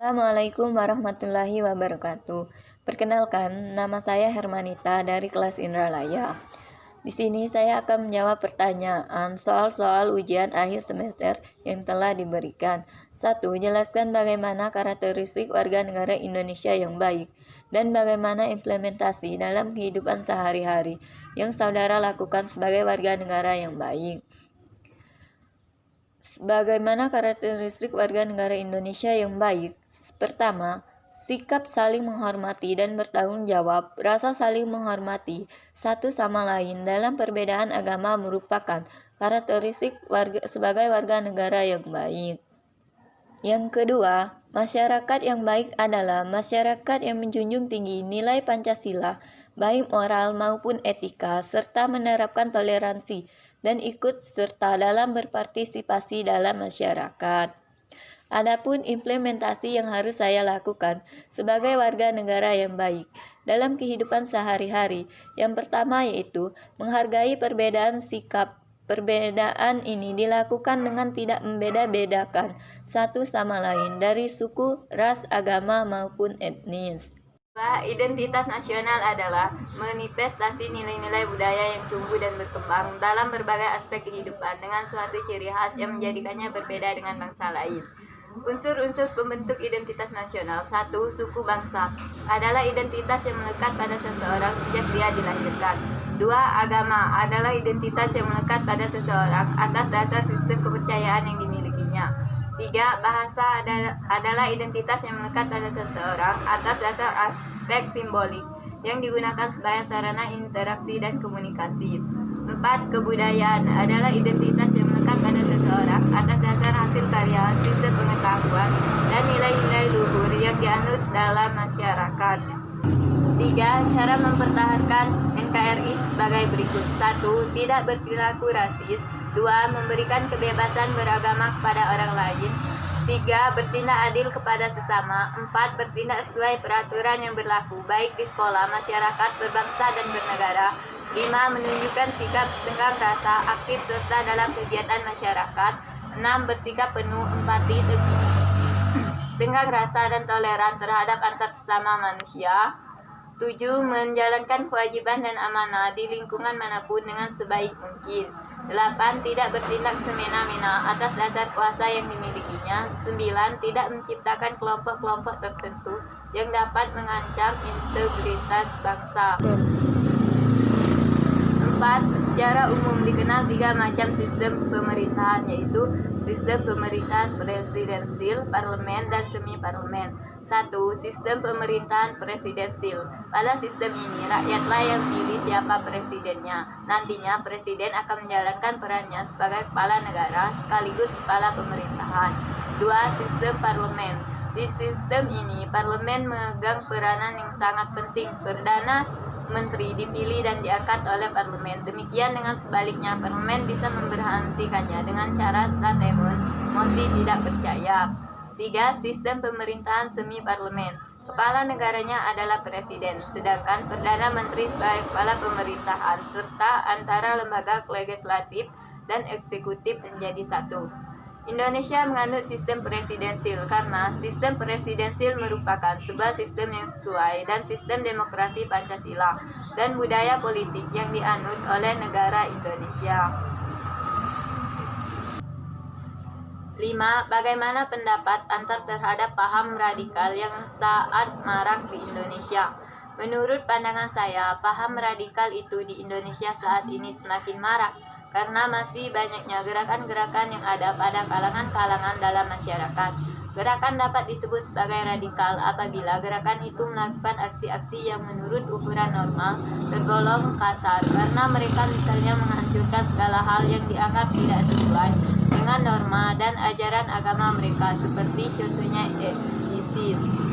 Assalamualaikum warahmatullahi wabarakatuh. Perkenalkan, nama saya Hermanita dari kelas Indralaya. Di sini saya akan menjawab pertanyaan soal-soal ujian akhir semester yang telah diberikan. 1. Jelaskan bagaimana karakteristik warga negara Indonesia yang baik dan bagaimana implementasi dalam kehidupan sehari-hari yang saudara lakukan sebagai warga negara yang baik. Bagaimana karakteristik warga negara Indonesia yang baik? Pertama, sikap saling menghormati dan bertanggung jawab. Rasa saling menghormati satu sama lain dalam perbedaan agama merupakan karakteristik sebagai warga negara yang baik. Yang kedua, masyarakat yang baik adalah masyarakat yang menjunjung tinggi nilai Pancasila, baik moral maupun etika, serta menerapkan toleransi dan ikut serta dalam berpartisipasi dalam masyarakat. Adapun implementasi yang harus saya lakukan sebagai warga negara yang baik dalam kehidupan sehari-hari, yang pertama yaitu menghargai perbedaan sikap. Perbedaan ini dilakukan dengan tidak membeda-bedakan satu sama lain dari suku, ras, agama, maupun etnis. Identitas nasional adalah manifestasi nilai-nilai budaya yang tumbuh dan berkembang dalam berbagai aspek kehidupan dengan suatu ciri khas yang menjadikannya berbeda dengan bangsa lain. Unsur-unsur pembentuk identitas nasional. 1. Suku bangsa adalah identitas yang melekat pada seseorang sejak dia dilahirkan. 2. Agama adalah identitas yang melekat pada seseorang atas dasar sistem kepercayaan yang dimilikinya. 3. Bahasa adalah identitas yang melekat pada seseorang atas dasar aspek simbolik yang digunakan sebagai sarana interaksi dan komunikasi. 4. Kebudayaan adalah identitas yang melekat pada seseorang atas dasar hasil karya, sistem pengetahuan, dan nilai-nilai luhur yang dianut dalam masyarakat. 3. Cara mempertahankan NKRI sebagai berikut. 1. Tidak berperilaku rasis. 2. Memberikan kebebasan beragama kepada orang lain. 3. Bertindak adil kepada sesama. 4. Bertindak sesuai peraturan yang berlaku, baik di sekolah, masyarakat, berbangsa, dan bernegara. 5. Menunjukkan sikap tenggang rasa, aktif serta dalam kegiatan masyarakat. 6. Bersikap penuh empati, tenggang rasa, dan toleran terhadap antar sesama manusia. 7. Menjalankan kewajiban dan amanah di lingkungan manapun dengan sebaik mungkin. 8. Tidak bertindak semena-mena atas dasar kuasa yang dimilikinya. 9. Tidak menciptakan kelompok-kelompok tertentu yang dapat mengancam integritas bangsa. 4. Secara umum dikenal 3 macam sistem pemerintahan, yaitu sistem pemerintahan presidensil, parlemen, dan semi-parlemen. 1. Sistem pemerintahan presidensil. Pada sistem ini, rakyatlah yang pilih siapa presidennya. Nantinya, presiden akan menjalankan perannya sebagai kepala negara sekaligus kepala pemerintahan. 2. Sistem parlemen. Di sistem ini, parlemen memegang peranan yang sangat penting. Perdana Menteri dipilih dan diangkat oleh parlemen. Demikian dengan sebaliknya, parlemen bisa memberhentikannya dengan cara statement mosi tidak percaya. 3. Sistem pemerintahan semi parlemen. Kepala negaranya adalah presiden, sedangkan perdana menteri sebagai kepala pemerintahan, serta antara lembaga legislatif dan eksekutif menjadi satu. Indonesia menganut sistem presidensil karena sistem presidensil merupakan sebuah sistem yang sesuai dan sistem demokrasi Pancasila dan budaya politik yang dianut oleh negara Indonesia. 5. Bagaimana pendapat antar terhadap paham radikal yang saat marak di Indonesia? Menurut pandangan saya, paham radikal itu di Indonesia saat ini semakin marak karena masih banyaknya gerakan-gerakan yang ada pada kalangan-kalangan dalam masyarakat. Gerakan dapat disebut sebagai radikal apabila gerakan itu melakukan aksi-aksi yang menurut ukuran normal tergolong kasar karena mereka misalnya menghancurkan segala hal yang dianggap tidak sesuai dengan norma dan ajaran agama mereka, seperti contohnya ISIS.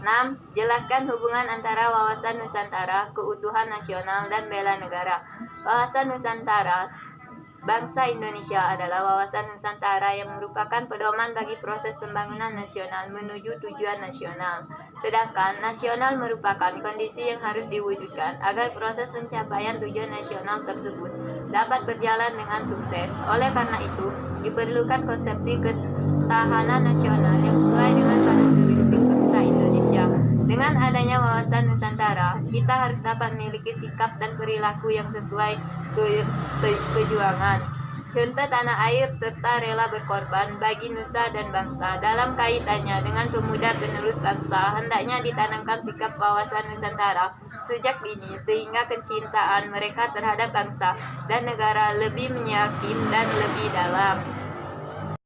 6. Jelaskan hubungan antara wawasan Nusantara, keutuhan nasional, dan bela negara. Wawasan Nusantara bangsa Indonesia adalah wawasan Nusantara yang merupakan pedoman bagi proses pembangunan nasional menuju tujuan nasional. Sedangkan nasional merupakan kondisi yang harus diwujudkan agar proses pencapaian tujuan nasional tersebut dapat berjalan dengan sukses. Oleh karena itu, diperlukan konsepsi pertahanan nasional yang sesuai dengan karakteristik bangsa Indonesia. Dengan adanya wawasan Nusantara, kita harus dapat memiliki sikap dan perilaku yang sesuai perjuangan. Contoh tanah air serta rela berkorban bagi nusa dan bangsa. Dalam kaitannya dengan pemuda penerus bangsa, hendaknya ditanamkan sikap wawasan Nusantara sejak dini sehingga kecintaan mereka terhadap bangsa dan negara lebih menyakin dan lebih dalam.